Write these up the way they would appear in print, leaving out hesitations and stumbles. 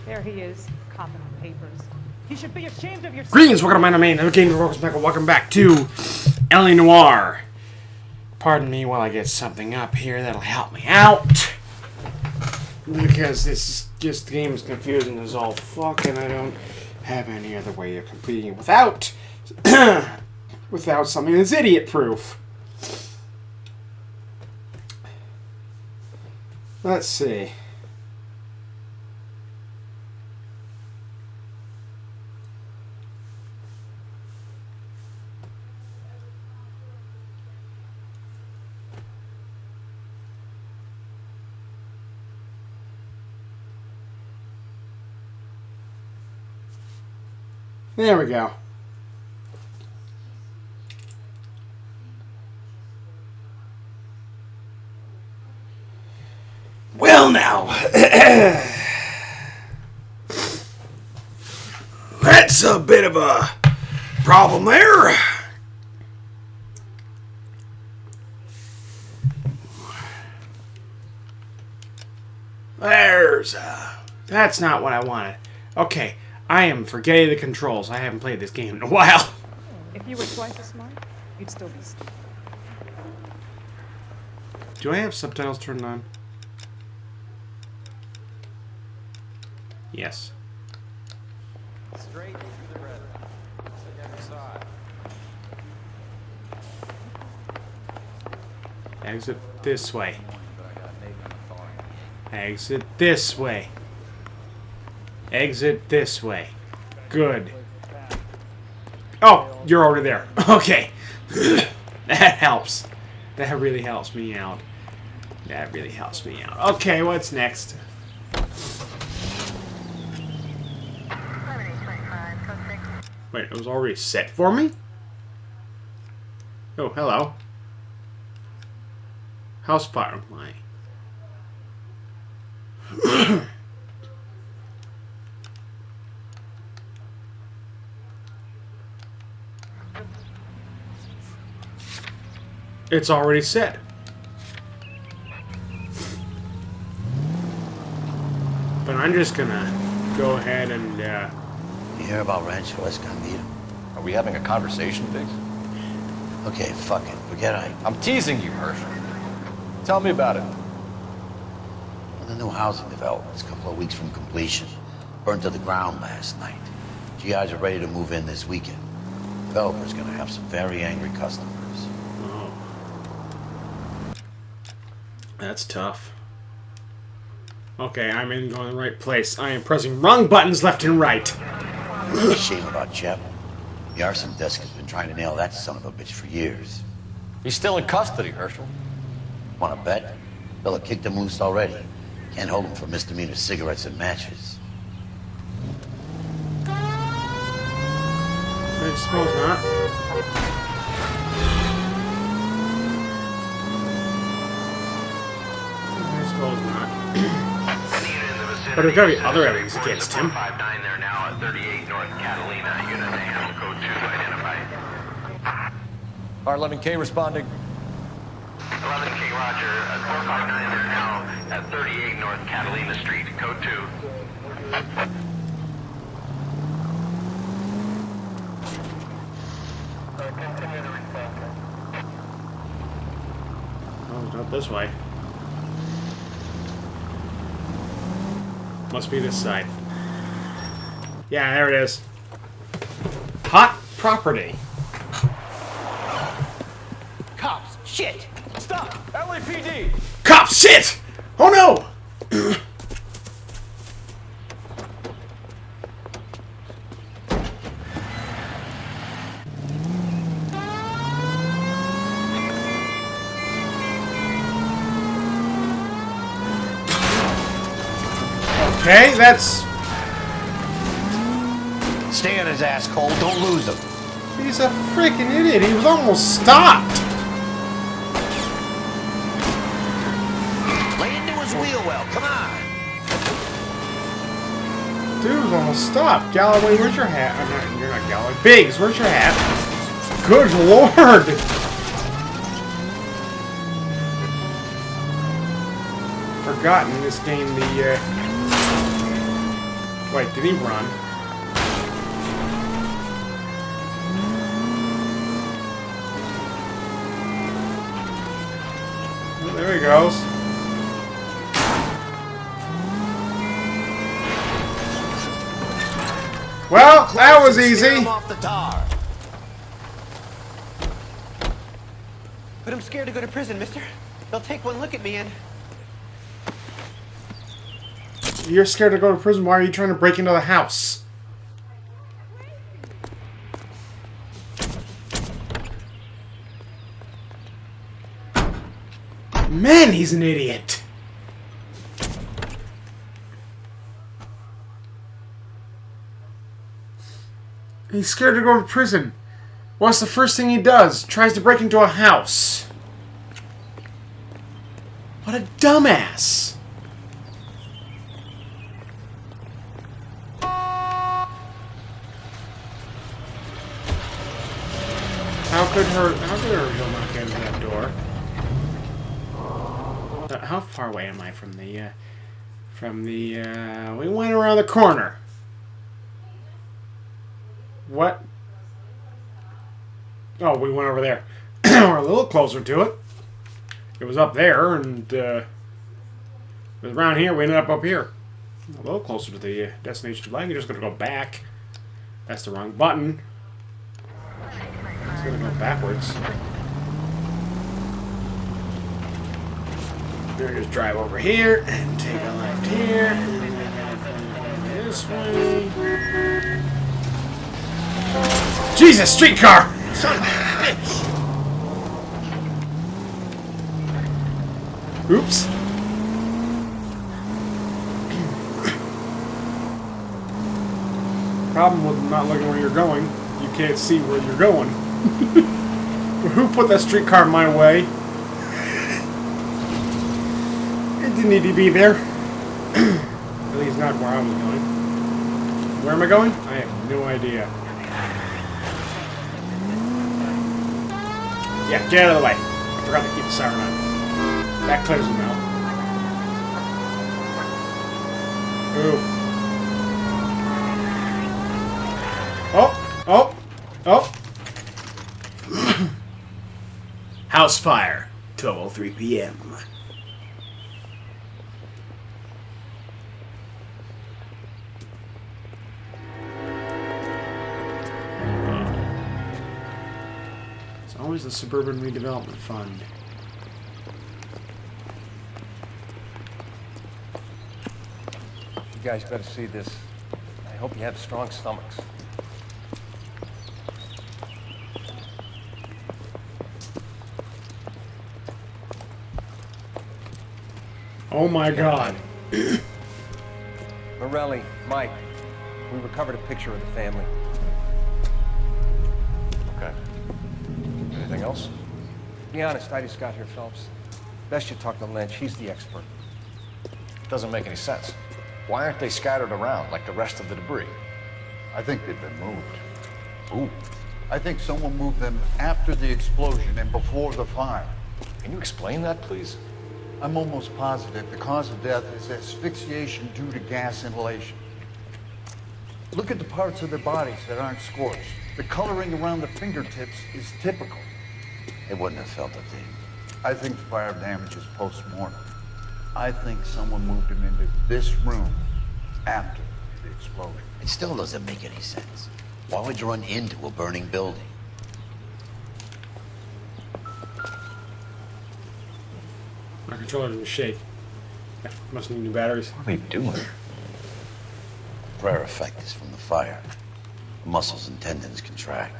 There he is, copping on papers. You should be ashamed of yourself. Greetings, welcome to my main. Welcome back to Noire. Pardon me while I get something up here that'll help me out. Because this game is confusing as all fuck, and I don't have any other way of completing it without without something that's idiot-proof. Let's see. There we go. Well now, that's a bit of a problem there. That's not what I wanted. Okay. I am forgetting the controls. I haven't played this game in a while. If you were twice as smart, you'd still be stupid. Do I have subtitles turned on? Yes. Straight through the red. I never saw it. Exit this way. Exit this way. Exit this way. Good. Oh, you're already there. Okay. That helps. That really helps me out. That really helps me out. Okay, what's next? Wait, it was already set for me? Oh, hello. House fire. My. It's already set. But I'm just gonna go ahead and, You hear about Rancho Escondido? Are we having a conversation, Biggs? Okay, fuck it. Forget I... I'm teasing you, Herschel. Tell me about it. Well, the new housing development's a couple of weeks from completion. Burned to the ground last night. GIs are ready to move in this weekend. Developer's gonna have some very angry customers. That's tough. Okay, I'm in going the right place. I am pressing wrong buttons left and right. Shame about Jeb. The arson desk has been trying to nail that son of a bitch for years. He's still in custody, Herschel. Wanna bet? They'll have kicked him loose already. Can't hold him for misdemeanor cigarettes and matches. I suppose not. But there's gotta be other evidence against him. 59 there now at 38 North Catalina. Unit AM code 2 identified. R11K responding. 11K Roger. 459 there now at 38 North Catalina Street, code 2. Oh, it's not this way. Must be this side. Yeah, there it is. Hot property. Cops! Shit! Stop! LAPD! Cops! Shit! Oh no! Okay, that's... Stay on his ass, Cole. Don't lose him. He's a freaking idiot. He was almost stopped. Lay into his wheel well. Come on. Dude was almost stopped. Galloway, where's your hat? You're not Galloway. Biggs, where's your hat? Good lord. Forgotten in this game the Wait, did he run? Oh, there he goes. Well, that was easy. Off the tar. But I'm scared to go to prison, mister. They'll take one look at me and... You're scared to go to prison? Why are you trying to break into the house? Man, he's an idiot. He's scared to go to prison. What's the first thing he does? Tries to break into a house. What a dumbass. How could her go knock into that door? How far away am I from the, we went around the corner. What? Oh, we went over there. We're a little closer to it. It was up there, and it was around here. We ended up here. A little closer to the destination flag. You're just going to go back. That's the wrong button. It's going to go backwards. We're just drive over here and take a left here. And then this way. Jesus, streetcar! Son of a bitch! Oops. Problem with not looking where you're going, you can't see where you're going. Who put that streetcar my way? It didn't need to be there. At least not where I was going. Where am I going? I have no idea. Yeah, get out of the way. I forgot to keep the siren on. That clears them out. Ooh. Oh! Oh! Oh! House fire. 12:03 p.m. It's always the Suburban Redevelopment Fund. You guys better see this. I hope you have strong stomachs. Oh my God. Morelli, Mike, we recovered a picture of the family. Okay. Anything else? Be honest, I just got here, Phelps. Best you talk to Lynch, he's the expert. Doesn't make any sense. Why aren't they scattered around like the rest of the debris? I think they've been moved. Ooh. I think someone moved them after the explosion and before the fire. Can you explain that, please? I'm almost positive the cause of death is asphyxiation due to gas inhalation. Look at the parts of their bodies that aren't scorched. The coloring around the fingertips is typical. They wouldn't have felt a thing. I think the fire damage is post-mortem. I think someone moved him into this room after the explosion. It still doesn't make any sense. Why would you run into a burning building? My controller didn't shake. Must need new batteries. What are they doing? Prayer effect is from the fire. The muscles and tendons contract.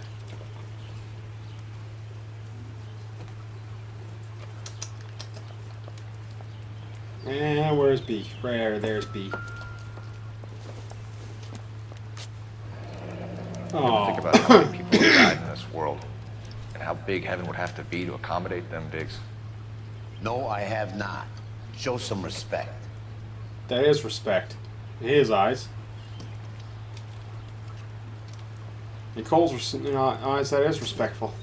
And where's B? There's B. Oh. Think about how many people have died in this world, and how big heaven would have to be to accommodate them, Diggs. No, I have not. Show some respect. That is respect. In his eyes. In Cole's eyes, that is respectful.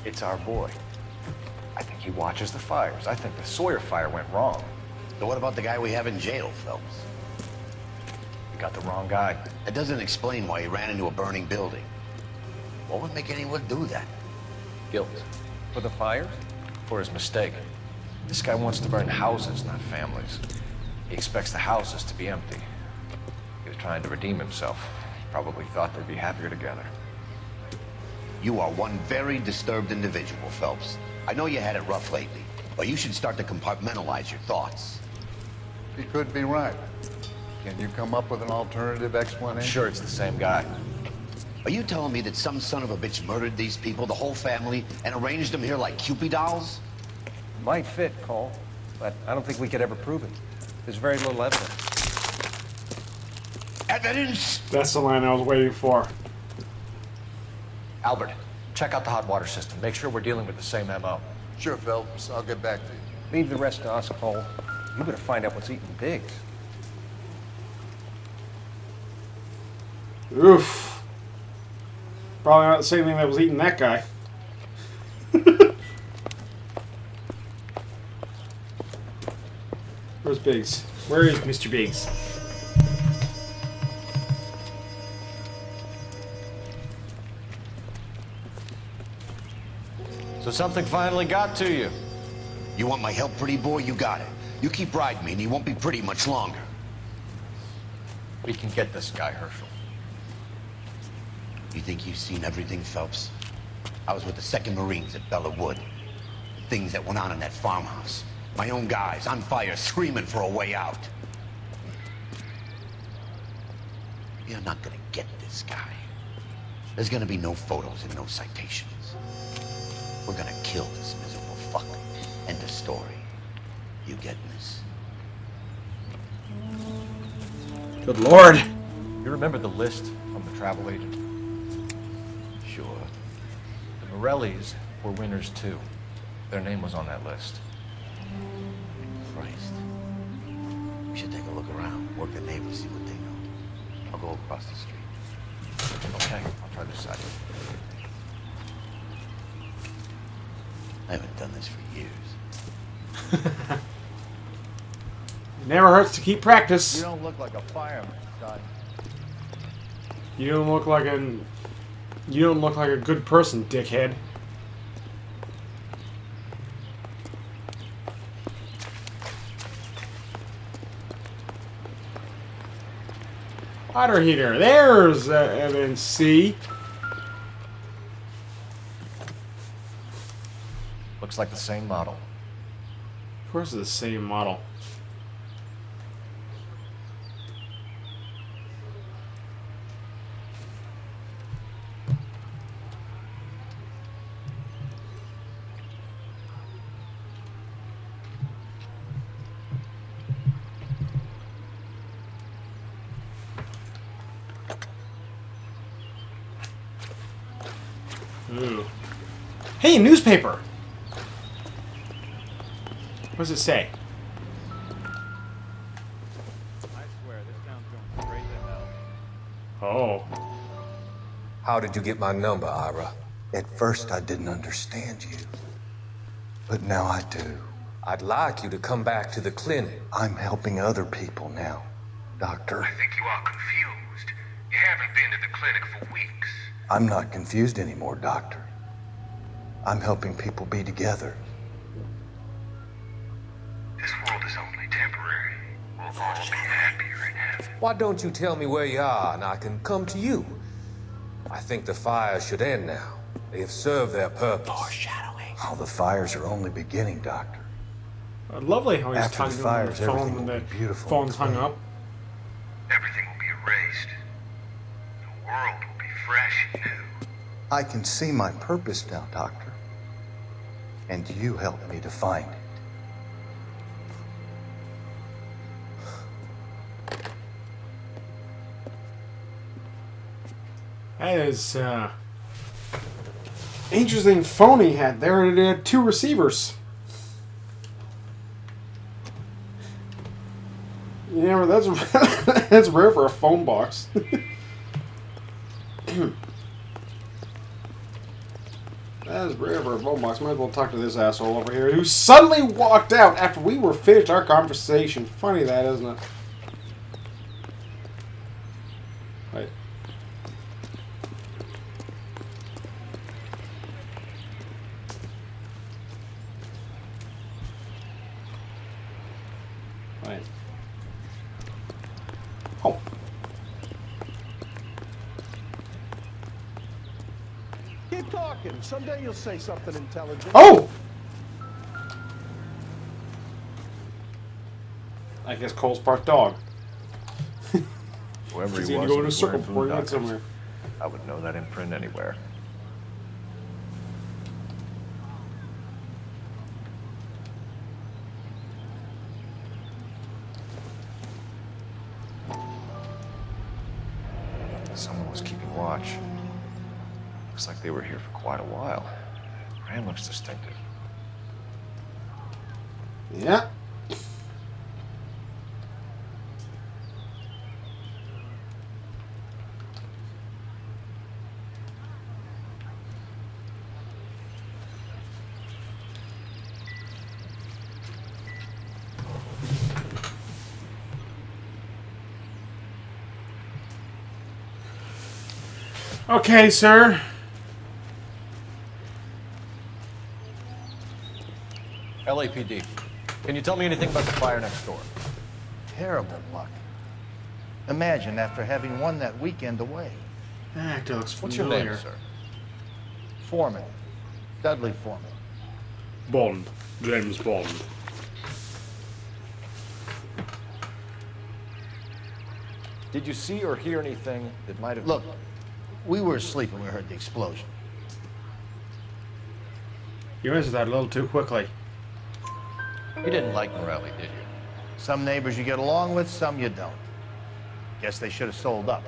It's our boy. I think he watches the fires. I think the Sawyer fire went wrong. So what about the guy we have in jail, Phelps? You got the wrong guy. That doesn't explain why he ran into a burning building. What would make anyone do that? Guilt. For the fires? For his mistake. This guy wants to burn houses, not families. He expects the houses to be empty. He was trying to redeem himself. Probably thought they'd be happier together. You are one very disturbed individual, Phelps. I know you had it rough lately, but you should start to compartmentalize your thoughts. He could be right. Can you come up with an alternative I'm explanation? sure it's the same guy. Are you telling me that some son of a bitch murdered these people, the whole family, and arranged them here like Cupid dolls? Might fit, Cole, but I don't think we could ever prove it. There's very little evidence. Evidence? That's the line I was waiting for. Albert, check out the hot water system. Make sure we're dealing with the same MO. Sure, Phelps. I'll get back to you. Leave the rest to us, Cole. You better find out what's eating Biggs. Oof. Probably not the same thing that was eating that guy. Where's Biggs? Where is Mr. Biggs? So something finally got to you. You want my help, pretty boy? You got it. You keep riding me and you won't be pretty much longer. We can get this guy, Herschel. You think you've seen everything, Phelps? I was with the 2nd Marines at Bella Wood. The things that went on in that farmhouse. My own guys on fire, screaming for a way out. You're not gonna get this guy. There's gonna be no photos and no citations. We're gonna kill this miserable fuck. End of story. You getting this? Good Lord. You remember the list from the travel agent? Sure. The Morellis were winners too. Their name was on that list. Christ. We should take a look around, work the neighbors, see what they know. I'll go across the street. Okay, I'll try this side. I haven't done this for years. It never hurts to keep practice. You don't look like a fireman, son. You don't look like a good person, dickhead. Water heater. There's MNC. Looks like the same model. Of course, it's the same model. Ooh. Hey, newspaper! What does it say? I swear, this town's going straight to hell. Oh. How did you get my number, Ira? At first, I didn't understand you. But now I do. I'd like you to come back to the clinic. I'm helping other people now, Doctor. I think you are confused. You haven't been to the clinic for weeks. I'm not confused anymore, Doctor. I'm helping people be together. This world is only temporary. We'll all be happier in heaven. Why don't you tell me where you are and I can come to you? I think the fires should end now. They have served their purpose. Foreshadowing. Oh, the fires are only beginning, Doctor. Lovely how he's After talking the to him on fires, the phone everything when will the be beautiful phone's and hung up. Everything will be erased. The world will be fresh and new. I can see my purpose now, Doctor. And you help me to find it. That is, interesting phone he had there. It had 2 receivers. Yeah, that's that's rare for a phone box. That is rare for a phone box. Might as well talk to this asshole over here who suddenly walked out after we were finished our conversation. Funny that, isn't it? Right. Right. Oh. Keep talking. Someday you'll say something intelligent. Oh! I guess Cole's part dog. Whoever He's he gonna was, go in a was circle wearing before he went boondockers. somewhere. I would know that imprint anywhere. Someone was keeping watch. Looks like they were here for quite a while. Brand looks distinctive. Yeah. Okay, sir. LAPD. Can you tell me anything about the fire next door? Terrible luck. Imagine after having won that weekend away. That actor looks What's familiar. your name, sir? Foreman. Dudley Foreman. Bond. James Bond. Did you see or hear anything that might have... Look, we were asleep when we heard the explosion. You answered that a little too quickly. You didn't like Morelli, did you? Some neighbors you get along with, some you don't. Guess they should have sold up.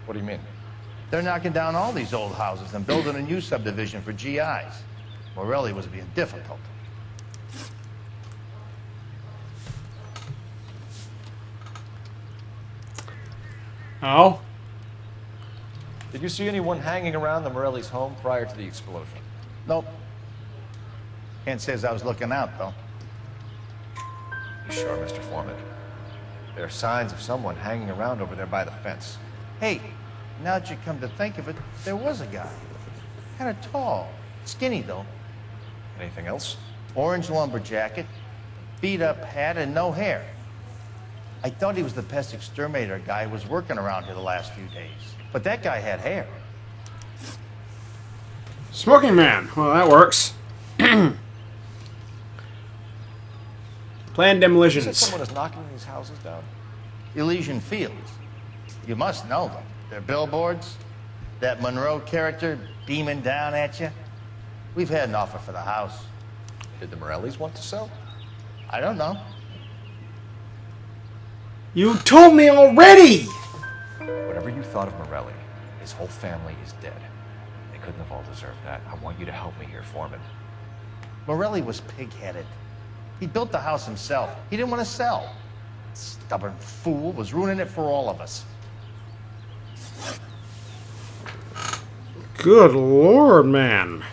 What do you mean? They're knocking down all these old houses and building a new subdivision for GIs. Morelli was being difficult. Oh? Did you see anyone hanging around the Morelli's home prior to the explosion? Nope. Can't say as I was looking out, though. You sure, Mr. Foreman? There are signs of someone hanging around over there by the fence. Hey, now that you come to think of it, there was a guy. Kind of tall. Skinny, though. Anything else? Orange lumber jacket, beat-up hat, and no hair. I thought he was the pest exterminator guy who was working around here the last few days. But that guy had hair. Smoking man. Well, that works. Planned You said demolitions. someone is knocking these houses down? Elysian Fields. You must know them. Their billboards, that Monroe character beaming down at you. We've had an offer for the house. Did the Morellis want to sell? I don't know. You told me already! Whatever you thought of Morelli, his whole family is dead. They couldn't have all deserved that. I want you to help me here, Foreman. Morelli was pig-headed. He built the house himself. He didn't want to sell. Stubborn fool was ruining it for all of us. Good lord, man.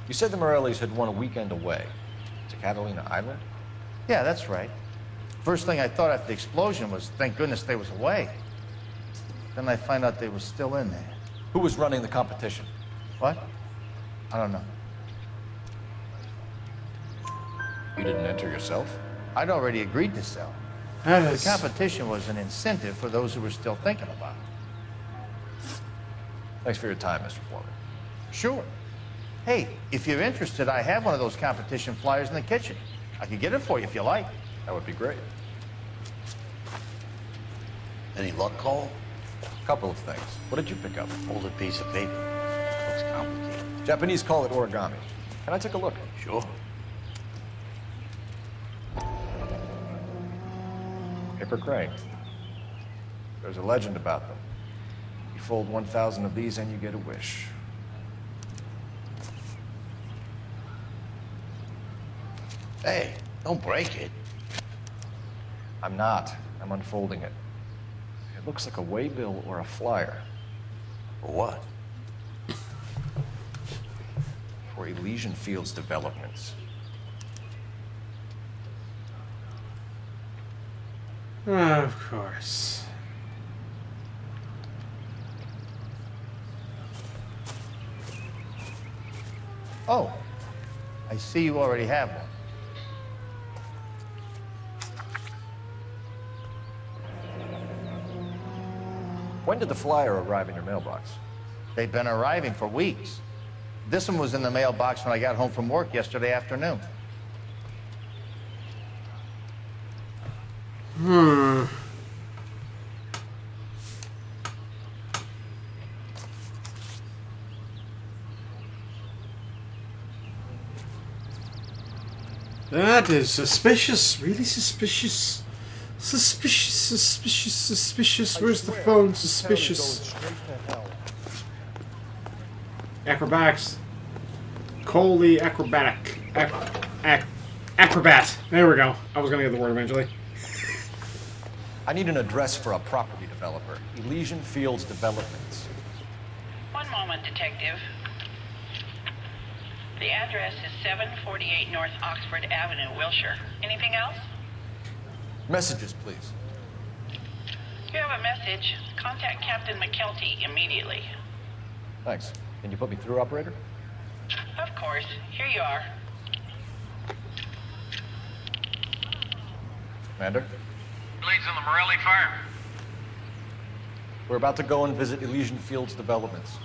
You said the Morellis had won a weekend away to Catalina Island? Yeah, that's right. First thing I thought after the explosion was, thank goodness they was away. Then I find out they was still in there. Who was running the competition? What? I don't know. You didn't enter yourself? I'd already agreed to sell. That The is... competition was an incentive for those who were still thinking about it. Thanks for your time, Mr. Foreman. Sure. Hey, if you're interested, I have one of those competition flyers in the kitchen. I could get it for you if you like. That would be great. Any luck, Cole? Couple of things. What did you pick up? Folded piece of paper. Looks complicated. Japanese call it origami. Can I take a look? Sure. Paper crane. There's a legend about them. You fold 1,000 of these and you get a wish. Hey, don't break it. I'm not. I'm unfolding it. It looks like a waybill or a flyer For what? for Elysian Fields Developments. Of course. Oh, I see you already have one. When did the flyer arrive in your mailbox? They've been arriving for weeks. This one was in the mailbox when I got home from work yesterday afternoon. That is suspicious. Really suspicious. Suspicious. Where's the phone? Suspicious. Acrobatics. Cole the acrobatic. Acrobat. There we go. I was gonna get the word eventually. I need an address for a property developer. Elysian Fields Developments. One moment, Detective. The address is 748 North Oxford Avenue, Wilshire. Anything else? Messages, please. You have a message. Contact Captain McKelty immediately. Thanks. Can you put me through, operator? Of course. Here you are. Commander? Leads in the Morelli fire. We're about to go and visit Elysian Fields Developments.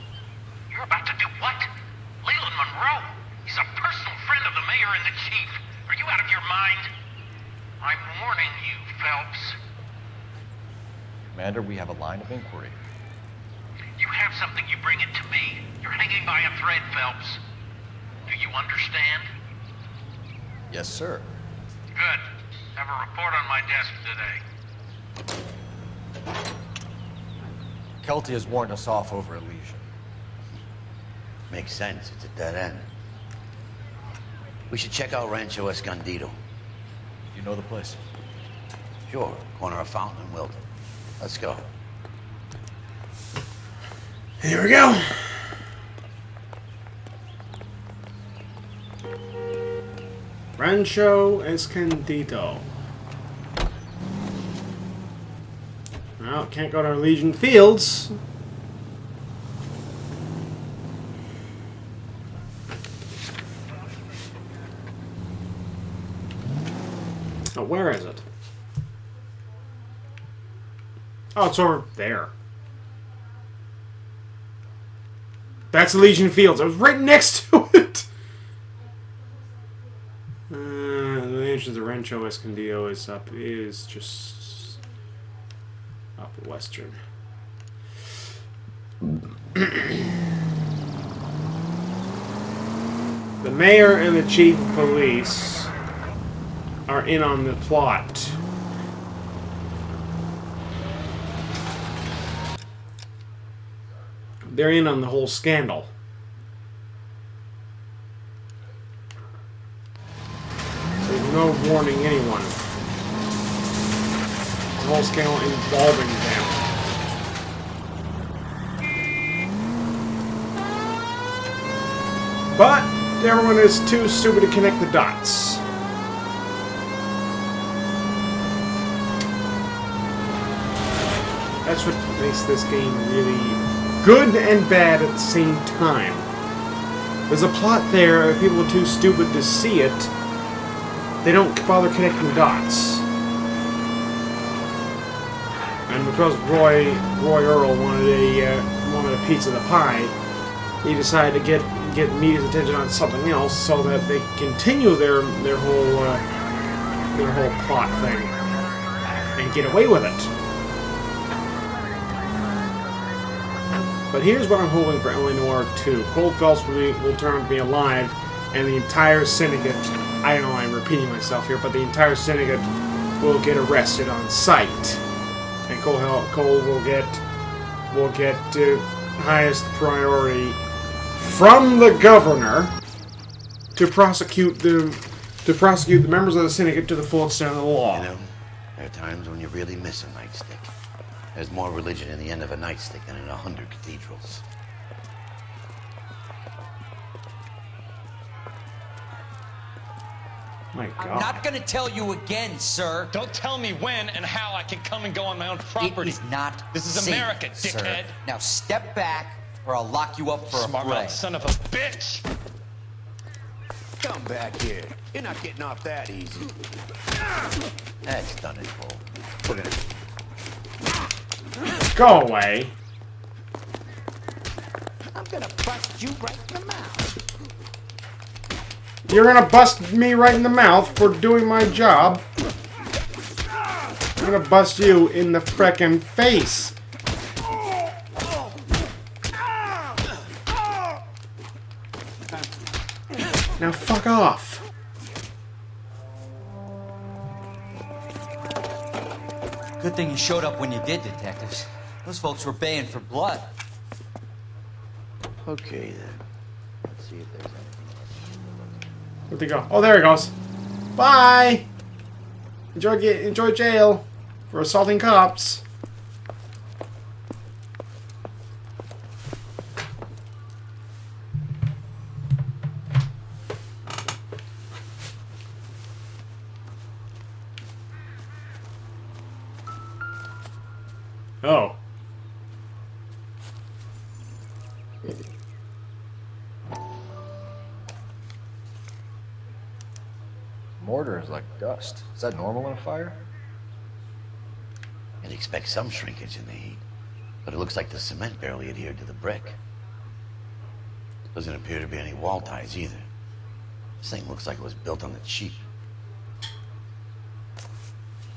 You're about to do what? Leland Monroe? He's a personal friend of the mayor and the chief. Are you out of your mind? I'm warning you, Phelps. Commander, we have a line of inquiry. You have something, you bring it to me. You're hanging by a thread, Phelps. Do you understand? Yes, sir. Good. Have a report on my desk today. Kelty has warned us off over Elysian. Makes sense. It's a dead end. We should check out Rancho Escondido. You know the place? Sure. Corner of Fountain and Wilton. Let's go. Here we go. Rancho Escondido. Well, can't go to Elysian Fields. Oh, where is it? Oh, it's over there. That's Elysian Fields. I was right next to it. The edge of the Rancho Escondido is just up western. The mayor and the chief of police are in on the plot. They're in on the whole scandal. There's no warning anyone. The whole scandal involving them. But everyone is too stupid to connect the dots. That's what makes this game really good and bad at the same time. There's a plot there, if people are too stupid to see it, they don't bother connecting dots. And because Roy Earl wanted a piece of the pie, he decided to get media's attention on something else so that they can continue their whole plot thing and get away with it. But here's what I'm hoping for L.A. Noire 2. Cole Phelps will turn out to be alive, and the entire syndicate, I know I'm repeating myself here, but the entire syndicate will get arrested on sight. And Cole will get highest priority from the governor to prosecute the members of the syndicate to the full extent of the law. You know, there are times when you really miss a nightstick. There's more religion in the end of a nightstick than in 100 cathedrals. My I'm God. not gonna tell you again, sir. Don't tell me when and how I can come and go on my own property. It is not This is safe, America, sir. dickhead. Now step back, or I'll lock you up for Smart a fray. mouth son of a bitch! Come back here. You're not getting off that easy. That's done it, Cole. We're gonna... Go away. I'm gonna bust you right in the mouth. You're gonna bust me right in the mouth for doing my job. I'm gonna bust you in the frickin' face. Now fuck off. Good thing you showed up when you did, detectives. Those folks were baying for blood. Okay, then. Let's see if there's anything else. Where'd they go? Oh, there he goes. Bye. Enjoy jail for assaulting cops. Oh. Mortar is like dust. Is that normal in a fire? You'd expect some shrinkage in the heat, but it looks like the cement barely adhered to the brick. Doesn't appear to be any wall ties either. This thing looks like it was built on the cheap.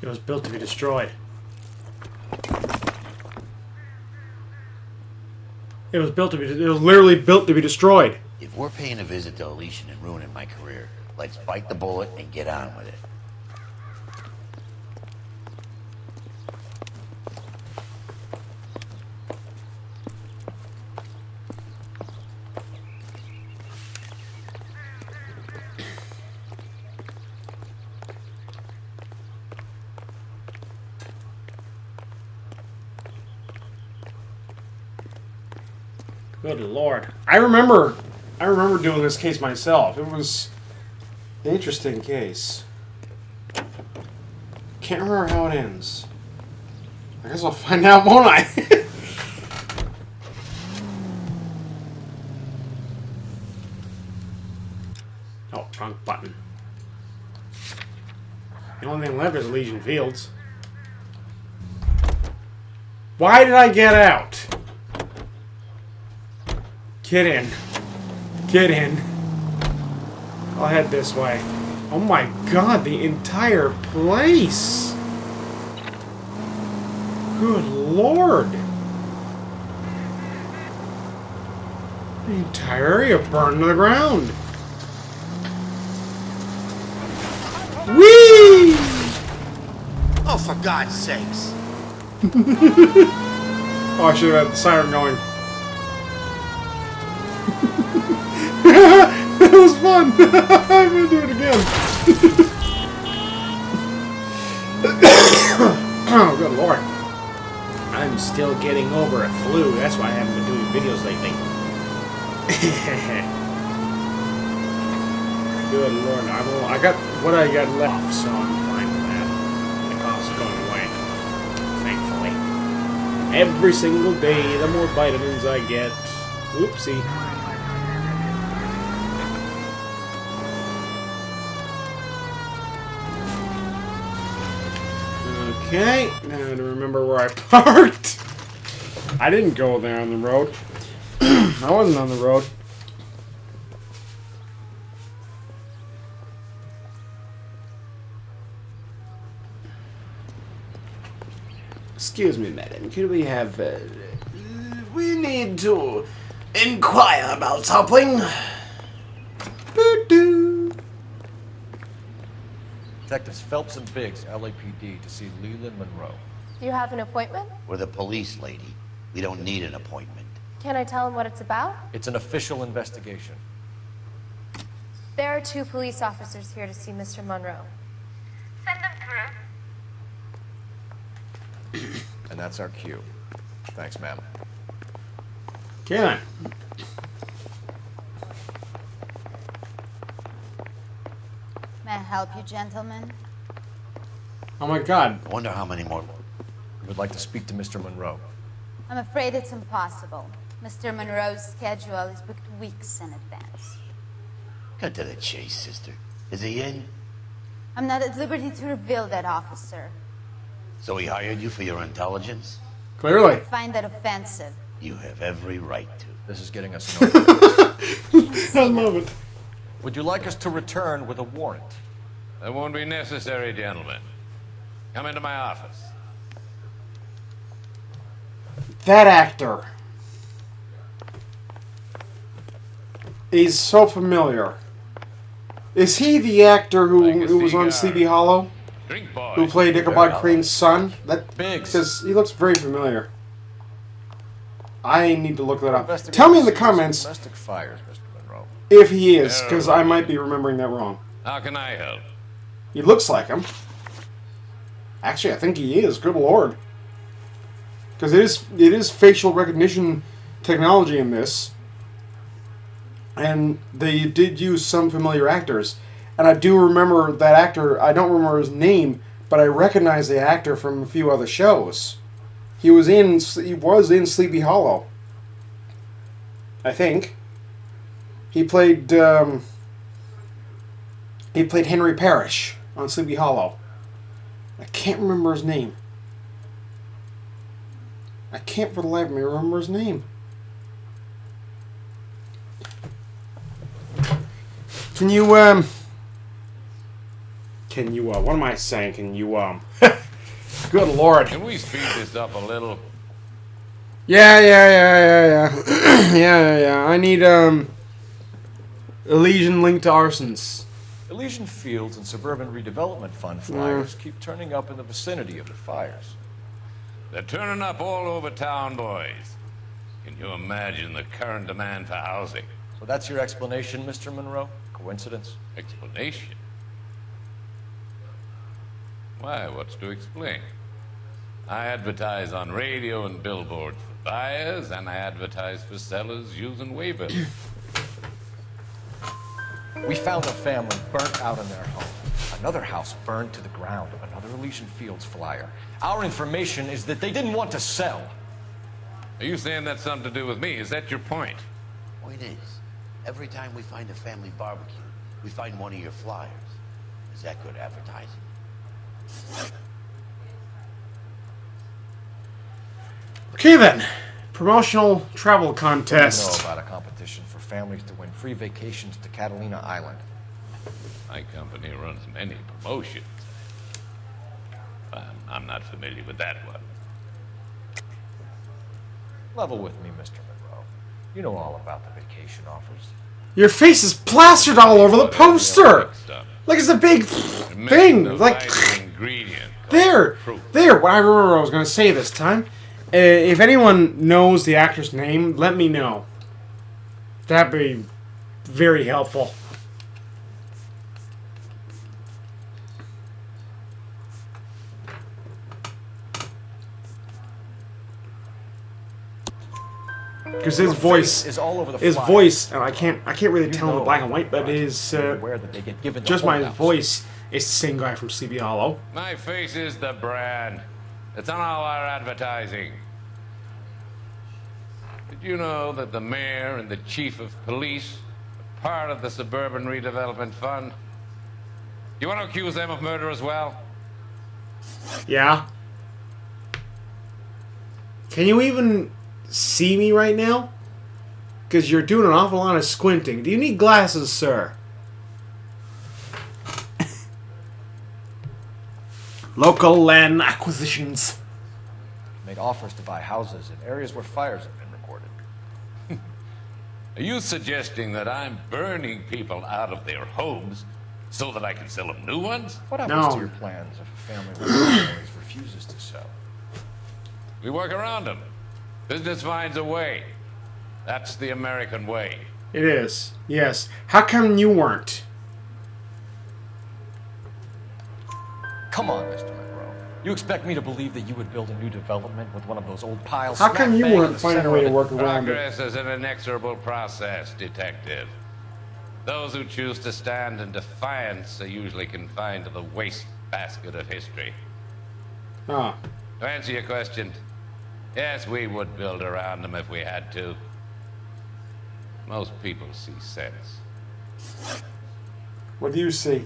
It was built to be destroyed. It was literally built to be destroyed. If we're paying a visit to Elysian and ruining my career, let's bite the bullet and get on with it. Good Lord. I remember doing this case myself. It was an interesting case. Can't remember how it ends. I guess I'll find out, won't I? Oh, wrong button. The only thing left is Elysian Fields. Why did I get out? Get in. Get in. I'll head this way. Oh my God, the entire place! Good Lord! The entire area burned to the ground. Whee! Oh, for God's sakes! Oh, I should have had the siren going. That was fun! I'm gonna do it again. Oh, good Lord. I'm still getting over a flu. That's why I haven't been doing videos lately. Good Lord. I got what I got left, so I'm fine with that. The cough's going away. Thankfully. Every single day, the more vitamins I get. Oopsie. Okay, now to remember where I parked. I didn't go there on the road. I wasn't on the road. Excuse me, madam. Could we have... we need to inquire about something. Doo-doo. Detectives Phelps and Biggs, LAPD, to see Leland Monroe. Do you have an appointment? We're the police, lady. We don't need an appointment. Can I tell him what it's about? It's an official investigation. There are 2 police officers here to see Mr. Monroe. Send them through. And that's our cue. Thanks, ma'am. Okay then. Meh. help you, gentlemen? Oh my god. I wonder how many more. We would like to speak to Mr. Monroe. I'm afraid it's impossible. Mr. Monroe's schedule is booked weeks in advance. Cut to the chase, sister. Is he in? I'm not at liberty to reveal that, officer. So he hired you for your intelligence? Clearly. I find that offensive. You have every right to. This is getting us nowhere. I love it. Would you like us to return with a warrant? That won't be necessary, gentlemen. Come into my office. That actor is so familiar. Is he the actor who was on Sleepy Hollow? Drink, boys. Who played Ichabod Crane's son? That Biggs. Because he looks very familiar. I need to look that up. Tell me in the comments Domestic fires, Mr. Monroe. if he is, because I might be remembering that wrong. How can I help? He looks like him. Actually, I think he is. Good lord. Because it is facial recognition technology in this. And they did use some familiar actors. And I do remember that actor. I don't remember his name, but I recognize the actor from a few other shows. He was in Sleepy Hollow. I think. He played Henry Parrish on Sleepy Hollow. I can't remember his name. I can't for the life of me remember his name. Can you, what am I saying? Can you, good lord. Can we speed this up a little? Yeah. yeah. I need, Elysian Link to Arsons. Elysian Fields and Suburban Redevelopment Fund flyers keep turning up in the vicinity of the fires. They're turning up all over town, boys. Can you imagine the current demand for housing? So that's your explanation, Mr. Monroe? Coincidence? Explanation? Why, what's to explain? I advertise on radio and billboards for buyers, and I advertise for sellers using waivers. We found a family burnt out in their home. Another house burned to the ground. Another Elysian Fields flyer. Our information is that they didn't want to sell. Are you saying that's something to do with me? Is that your point? Point is, every time we find a family barbecue, we find one of your flyers. Is that good advertising? Okay then. Promotional travel I contest. know about a competition for families to win free vacations to Catalina Island. My company runs many promotions. I'm not familiar with that one. Level with me, Mr. Monroe. You know all about the vacation offers. Your face is plastered all over the poster. Like it's a big thing. Like there. What I remember I was going to say this time. If anyone knows the actor's name, let me know. That'd be very helpful. Because his voice is all over the and I can't really tell in the black and white, but his just my voice is the same guy from Sleepy Hollow. My face is the brand. It's on all our advertising. Did you know that the mayor and the chief of police are part of the Suburban Redevelopment Fund? You want to accuse them of murder as well? Yeah. Can you even see me right now? Because you're doing an awful lot of squinting. Do you need glasses, sir? Local land acquisitions. Made offers to buy houses in areas where fires have been recorded. Are you suggesting that I'm burning people out of their homes so that I can sell them new ones? What happens to your plans if a family with families refuses to sell? We work around them. Business finds a way. That's the American way. It is. Yes. How come you weren't? Come on, Mr. Monroe. You expect me to believe that you would build a new development with one of those old piles? How come you weren't finding a way to work around it? Progress is an inexorable process, detective. Those who choose to stand in defiance are usually confined to the waste basket of history. Oh. To answer your question, yes, we would build around them if we had to. Most people see sense. What do you see?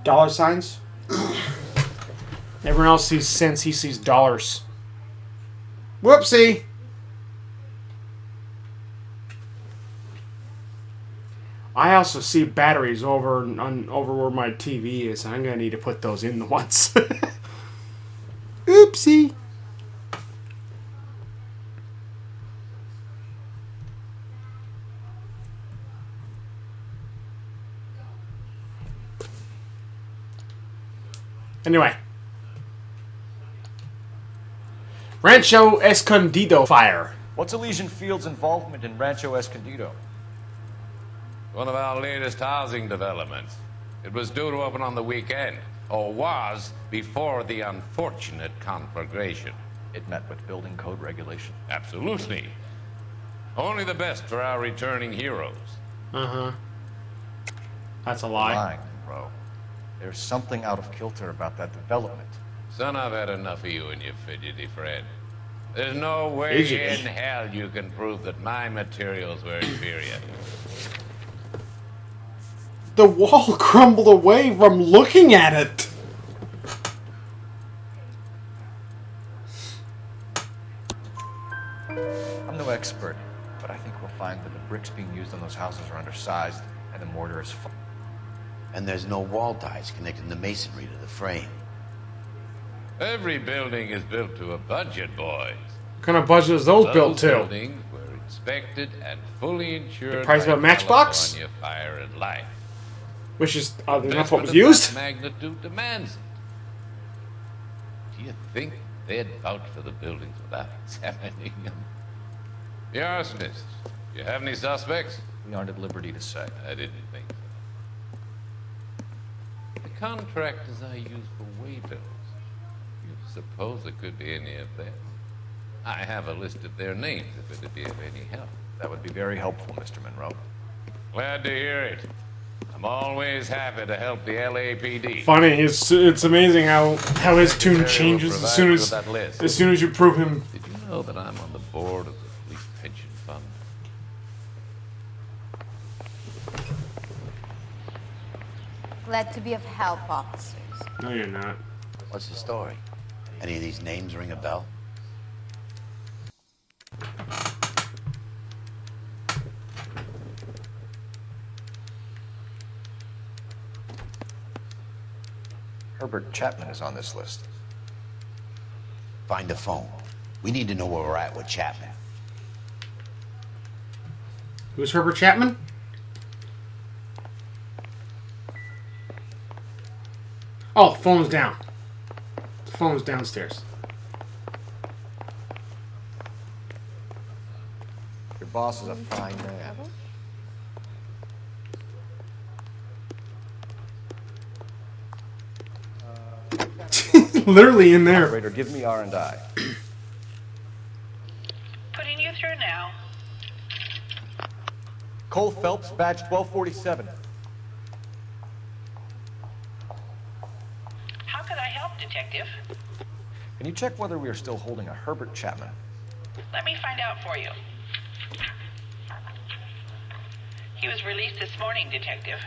Dollar signs? Everyone else sees cents, he sees dollars. Whoopsie! I also see batteries over where my TV is. I'm gonna need to put those in the once. Oopsie! Anyway. Rancho Escondido fire. What's Elysian Field's involvement in Rancho Escondido? One of our latest housing developments. It was due to open on the weekend, or was before the unfortunate conflagration. It met with building code regulation. Absolutely. Only the best for our returning heroes. Uh-huh. That's a lie. Lying, bro. There's something out of kilter about that development. Son, I've had enough of you and your fidgety friend. There's no way in hell you can prove that my materials were inferior. The wall crumbled away from looking at it. I'm no expert, but I think we'll find that the bricks being used on those houses are undersized and the mortar is full. And there's no wall ties connecting the masonry to the frame. Every building is built to a budget, boys. What kind of budget is those built to? Buildings were inspected and fully insured. The price of a matchbox? California Fire and Life. Which is that's what was Investment of used. that magnitude demands it. Do you think they'd vouch for the buildings without examining them? The arsonists. You have any suspects? We aren't at liberty to say. I didn't think so. The contractors I use for waybills. You suppose it could be any of them? I have a list of their names if it'd be of any help. That would be very helpful, Mr. Monroe. Glad to hear it. I'm always happy to help the LAPD. Funny, it's amazing how his tune changes as soon as you prove him. Did you know that I'm on the board of the police pension fund? Glad to be of help, officers. No, you're not. What's the story? Any of these names ring a bell? Herbert Chapman is on this list. Find a phone. We need to know where we're at with Chapman. Who's Herbert Chapman? Oh, phone's down. The phone's downstairs. Your boss is a fine man. Literally in there. Operator, give me R&I. Putting you through now. Cole Phelps, badge 1247. How could I help, Detective? Can you check whether we are still holding a Herbert Chapman? Let me find out for you. He was released this morning, Detective.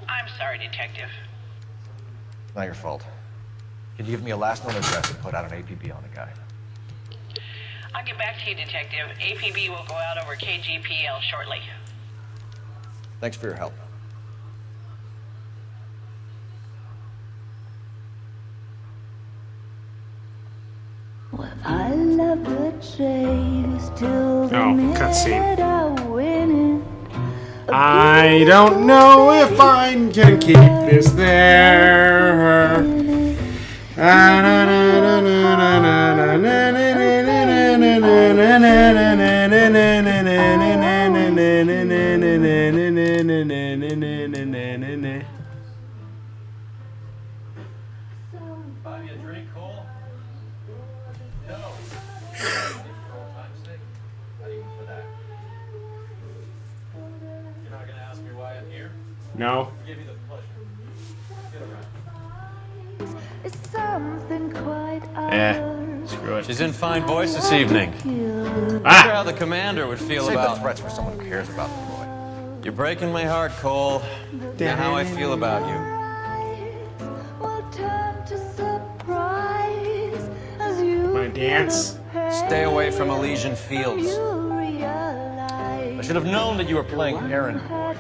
I'm sorry, Detective. Not your fault. Can you give me a last known address and put out an APB on the guy? I'll get back to you, Detective. APB will go out over KGPL shortly. Thanks for your help. Well, I love the chase till the cutscene. I win it. I don't know if I can keep this there. Buy me a drink, Cole? No. How do you for that? No? Screw it. She's in fine voice this evening. Wonder how the commander would feel Save about the threats for someone who cares about the boy. You're breaking my heart, Cole. You know how I feel about you. My dance? Stay away from Elysian Fields. I should have known that you were playing errand boy.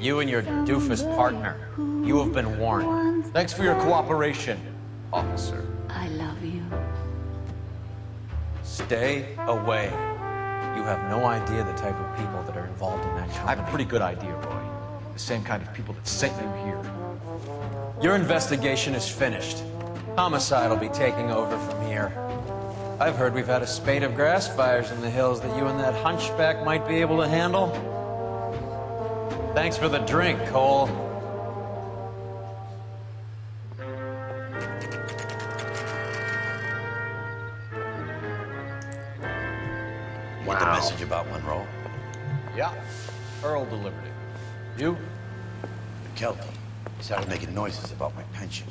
You and your doofus partner. You have been warned. Thanks for your cooperation, officer. I love you. Stay away. You have no idea the type of people that are involved in that company. I have a pretty good idea, Roy. The same kind of people that sent you here. Your investigation is finished. Homicide will be taking over from here. I've heard we've had a spate of grass fires in the hills that you and that hunchback might be able to handle. Thanks for the drink, Cole. You get the message about Monroe? Yeah. Earl delivered it. You? Kelty. He started making noises about my pension.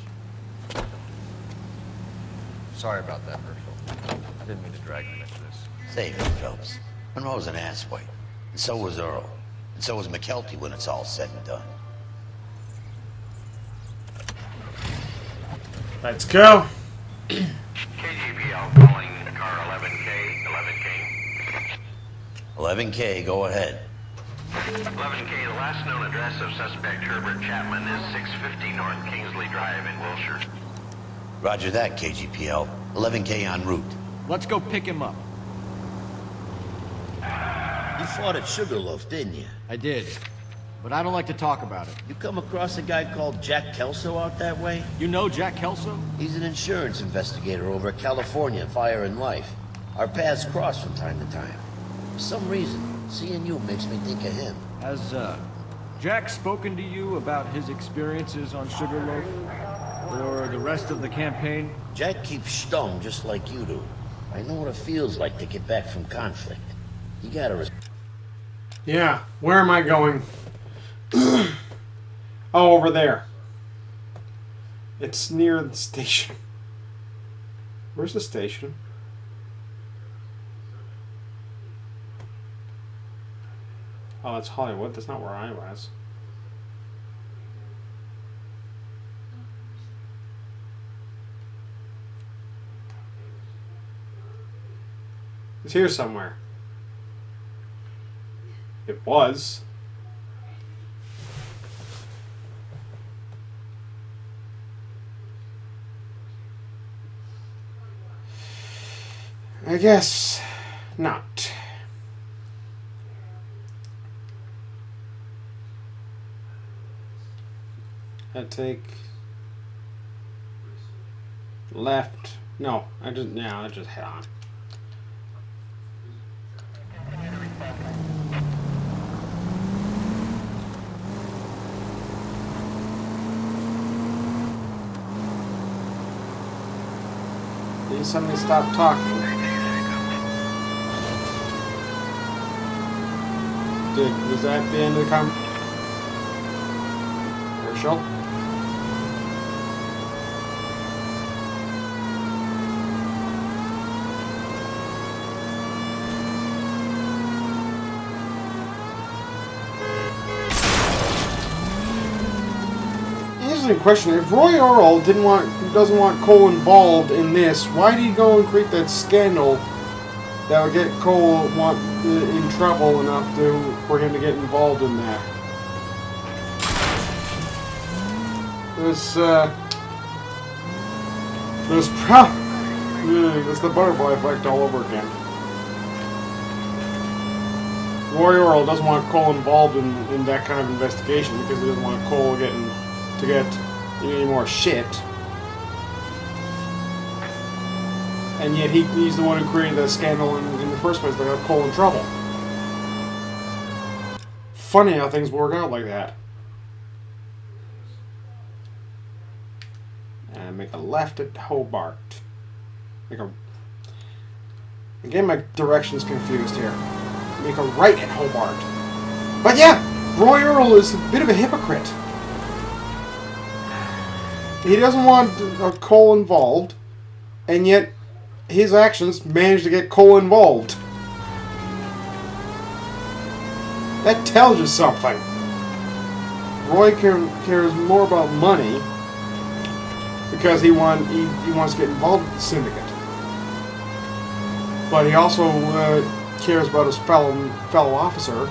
Sorry about that, Herschel. I didn't mean to drag you into this. Save it, Phelps. Monroe's an asswipe. And so was Earl. And so was McKelty when it's all said and done. Let's go. KGPL calling car 11K, 11K, go ahead. 11K, the last known address of suspect Herbert Chapman is 650 North Kingsley Drive in Wilshire. Roger that, KGPL. 11K en route. Let's go pick him up. You fought at Sugarloaf, didn't you? I did. But I don't like to talk about it. You come across a guy called Jack Kelso out that way? You know Jack Kelso? He's an insurance investigator over at California Fire and Life. Our paths cross from time to time. For some reason, seeing you makes me think of him. Has, Jack spoken to you about his experiences on Sugarloaf? Or the rest of the campaign? Jack keeps stum just like you do. I know what it feels like to get back from conflict. You gotta... Yeah, where am I going? Oh, over there. It's near the station. Where's the station? Oh, that's Hollywood. That's not where I was. It's here somewhere. It was. I guess not. I take left. No, I just head on. Please somebody stop talking. Was that the end of the commercial? Interesting question. If Roy Earl doesn't want Cole involved in this, why did he go and create that scandal that would get Cole in trouble enough for him to get involved in that? It's the butterfly effect all over again. Roy Earl doesn't want Cole involved in that kind of investigation because he doesn't want Cole to get any more shit. And yet he's the one who created the scandal in the first place that got Cole in trouble. Funny how things work out like that. And make a left at Hobart. Again, my direction's confused here. Make a right at Hobart. But yeah, Roy Earl is a bit of a hypocrite. He doesn't want Cole involved, and yet his actions manage to get Cole involved. That tells you something. Roy cares more about money because he wants to get involved with the syndicate. But he also cares about his fellow officer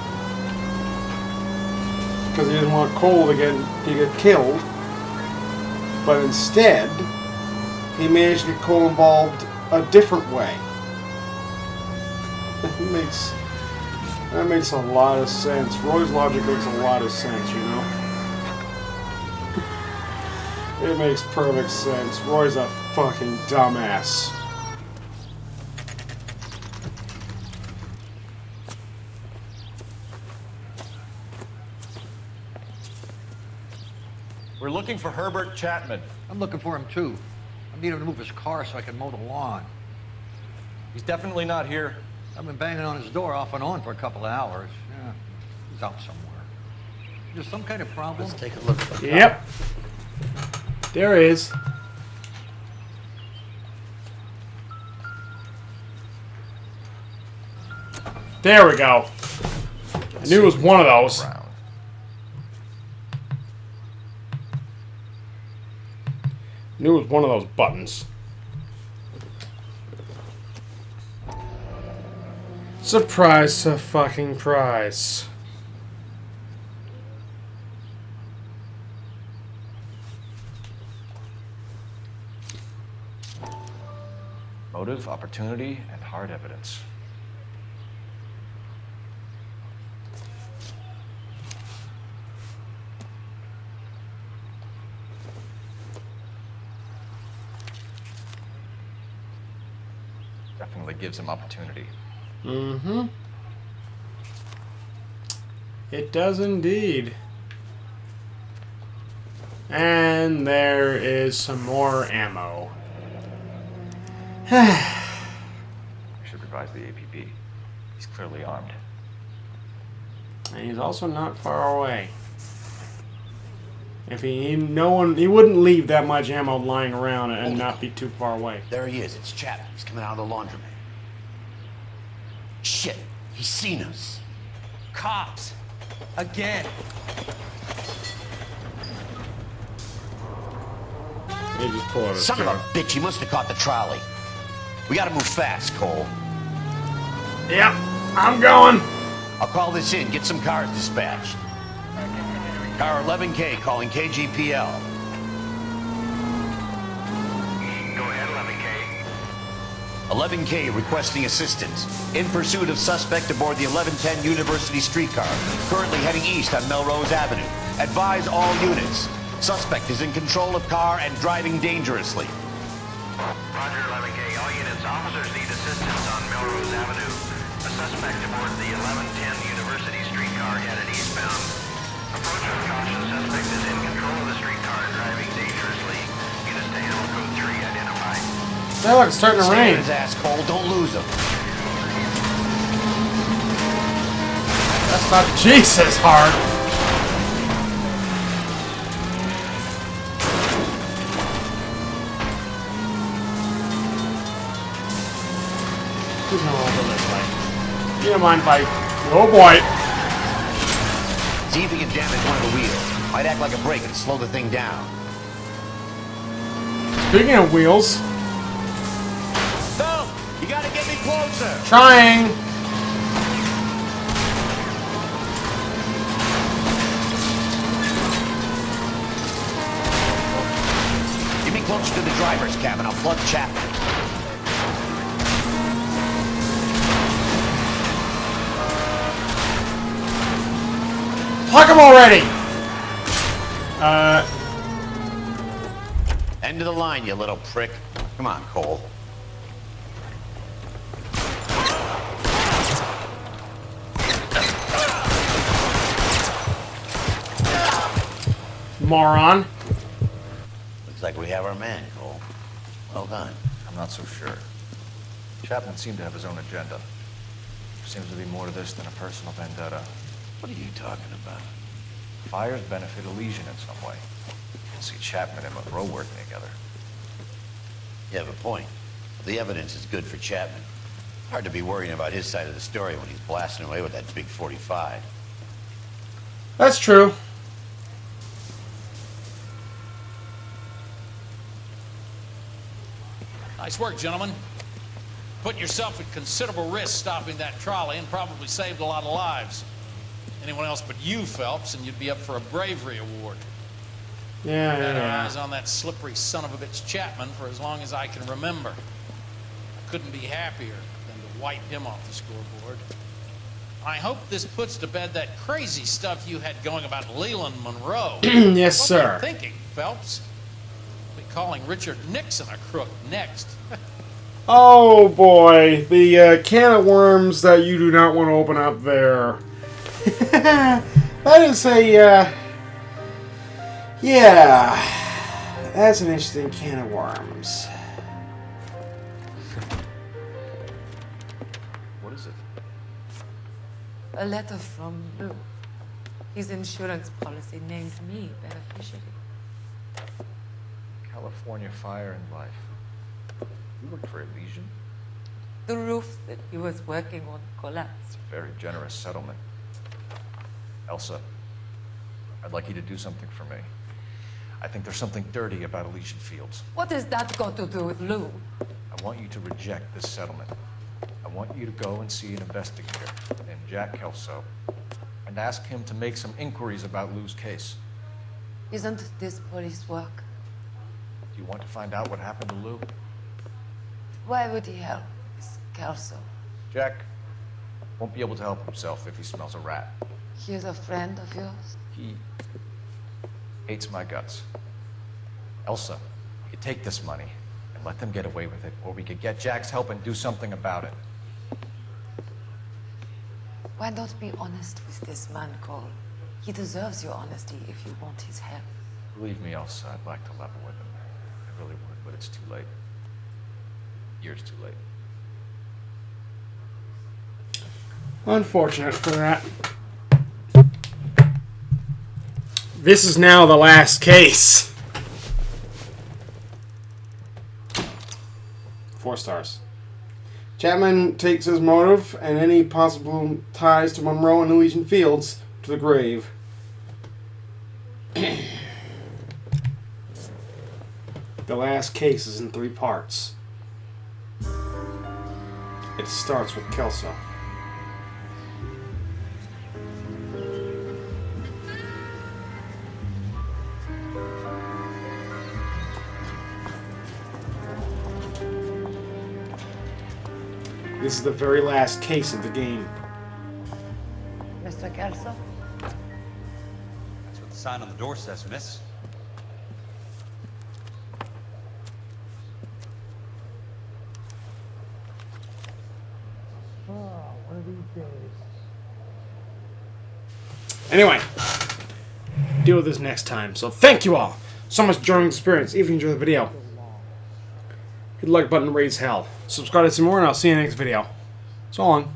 because he doesn't want Cole to get killed. But instead, he managed to get Cole involved a different way. That makes a lot of sense. Roy's logic makes a lot of sense, you know? It makes perfect sense. Roy's a fucking dumbass. We're looking for Herbert Chapman. I'm looking for him too. I need him to move his car so I can mow the lawn. He's definitely not here. I've been banging on his door off and on for a couple of hours. Yeah, he's out somewhere. There's some kind of problem. Let's take a look at the Yep. There is. There we go. I knew it was one of those. Knew it was one of those buttons. Surprise to fucking prize. Motive, opportunity, and hard evidence. Definitely gives him opportunity. Mm-hmm. It does indeed. And there is some more ammo. I should advise the APB. He's clearly armed. And he's also not far away. If he wouldn't leave that much ammo lying around and not be too far away. There he is. It's Chapman. He's coming out of the laundromat. Shit. He's seen us. Cops. Again. He just pulled out his Son of a gun. bitch. He must have caught the trolley. We gotta move fast, Cole. Yep. I'm going. I'll call this in. Get some cars dispatched. Car 11K calling KGPL. Go ahead, 11K. 11K requesting assistance. In pursuit of suspect aboard the 1110 University streetcar. Currently heading east on Melrose Avenue. Advise all units. Suspect is in control of car and driving dangerously. Roger, 11K. All units, officers need assistance on Melrose Avenue. A suspect aboard the 1110 University streetcar headed eastbound. Approach with caution. Suspect is in control of the streetcar and driving dangerously. Units to handle code 3 identified. Hey, look, it's starting to Stay rain. on his ass, Cole. Don't lose him. That's not Jesus hard. Who's gonna over this way? You don't mind if I... Oh boy. See if he can damage one of the wheels. Might act like a brake and slow the thing down. Speaking of wheels. Phil, you gotta get me closer. Trying. Get me closer to the driver's cabin. I'll plug Chapman. Plug him already! End of the line, you little prick. Come on, Cole. Moron. Looks like we have our man, Cole. Well done. I'm not so sure. Chapman seemed to have his own agenda. There seems to be more to this than a personal vendetta. What are you talking about? Fires benefit Elysian in some way. You can see Chapman and Monroe working together. You have a point. The evidence is good for Chapman. Hard to be worrying about his side of the story when he's blasting away with that big 45. That's true. Nice work, gentlemen. Putting yourself at considerable risk stopping that trolley and probably saved a lot of lives. Anyone else but you, Phelps, and you'd be up for a bravery award. Yeah, We've had our yeah. eyes on that slippery son of a bitch Chapman for as long as I can remember. I couldn't be happier than to wipe him off the scoreboard. I hope this puts to bed that crazy stuff you had going about Leland Monroe. Yes, what sir. Were you thinking, Phelps? We'll be calling Richard Nixon a crook next. Oh boy, the can of worms that you do not want to open up there. That is a, yeah, that's an interesting can of worms. What is it? A letter from Lou. His insurance policy names me beneficiary. California Fire and Life. You work for Elysian? The roof that he was working on collapsed. It's a very generous settlement. Elsa, I'd like you to do something for me. I think there's something dirty about Elysian Fields. What has that got to do with Lou? I want you to reject this settlement. I want you to go and see an investigator named Jack Kelso and ask him to make some inquiries about Lou's case. Isn't this police work? Do you want to find out what happened to Lou? Why would he help Miss Kelso? Jack won't be able to help himself if he smells a rat. He is a friend of yours? He hates my guts. Elsa, you take this money and let them get away with it, or we could get Jack's help and do something about it. Why not be honest with this man, Cole? He deserves your honesty if you want his help. Believe me, Elsa, I'd like to level with him. I really would, but it's too late. Years too late. Unfortunate for that. This is now the last case. 4 stars. Chapman takes his motive and any possible ties to Monroe and Elysian Fields to the grave. The last case is in 3 parts. It starts with Kelso. This is the very last case of the game. Mr. Kelso? That's what the sign on the door says, miss. Oh, one of these days. Anyway, deal with this next time. So thank you all so much for joining the experience. If you enjoyed the video, hit the like button, raise hell. Subscribe to see more, and I'll see you in the next video. So long.